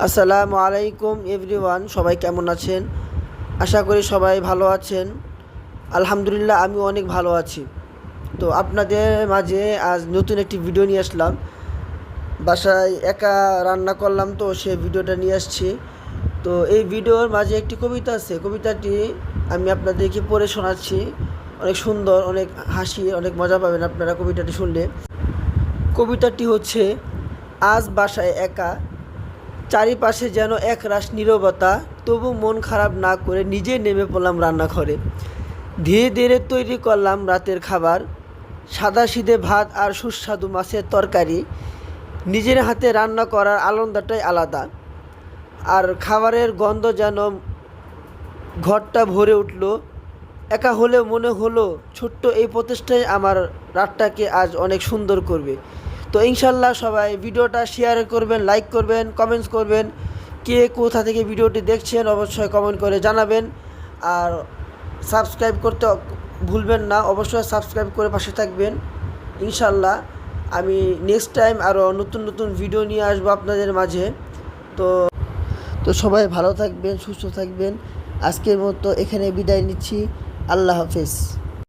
আসসালামু আলাইকুম এভরিওয়ান, সবাই কেমন আছেন? আশা করি সবাই ভালো আছেন। আলহামদুলিল্লাহ, আমি অনেক ভালো আছি। তো আপনাদের মাঝে আজ নতুন একটি ভিডিও নিয়ে আসলাম। বাসায় একা রান্না করলাম, তো সেই ভিডিওটা নিয়ে আসছি। তো এই ভিডিওর মাঝে একটি কবিতা আছে, কবিতাটি আমি আপনাদেরকে পড়ে শোনাচ্ছি। অনেক সুন্দর, অনেক হাসি, অনেক মজা পাবেন আপনারা কবিতাটি শুনলে। কবিতাটি হচ্ছে, আজ বাসায় একা, চারিপাশে যেন একরাশ নীরবতা, তবু মন খারাপ না করে নিজে নেমে পড়লাম রান্নাঘরে। ধীরে ধীরে তৈরি করলাম রাতের খাবার, সাদাসিধে ভাত আর সুস্বাদু মাছের তরকারি। নিজের হাতে রান্না করার আনন্দটাই আলাদা, আর খাবারের গন্ধ যেন ঘরটা ভরে উঠল। একা হলেও মনে হলো ছোট্ট এই প্রচেষ্টাই আমার রাতটাকে আজ অনেক সুন্দর করবে। তো ইনশাল্লাহ সবাই ভিডিওটা শেয়ার করবেন, লাইক করবেন, কমেন্টস করবেন। কে কোথা থেকে ভিডিওটি দেখছেন অবশ্যই কমেন্ট করে জানাবেন। আর সাবস্ক্রাইব করতে ভুলবেন না, অবশ্যই সাবস্ক্রাইব করে পাশে থাকবেন। ইনশাল্লাহ আমি নেক্সট টাইম আরও নতুন নতুন ভিডিও নিয়ে আসবো আপনাদের মাঝে। তো তো সবাই ভালো থাকবেন, সুস্থ থাকবেন। আজকের মতো এখানে বিদায় নিচ্ছি। আল্লাহ হাফেজ।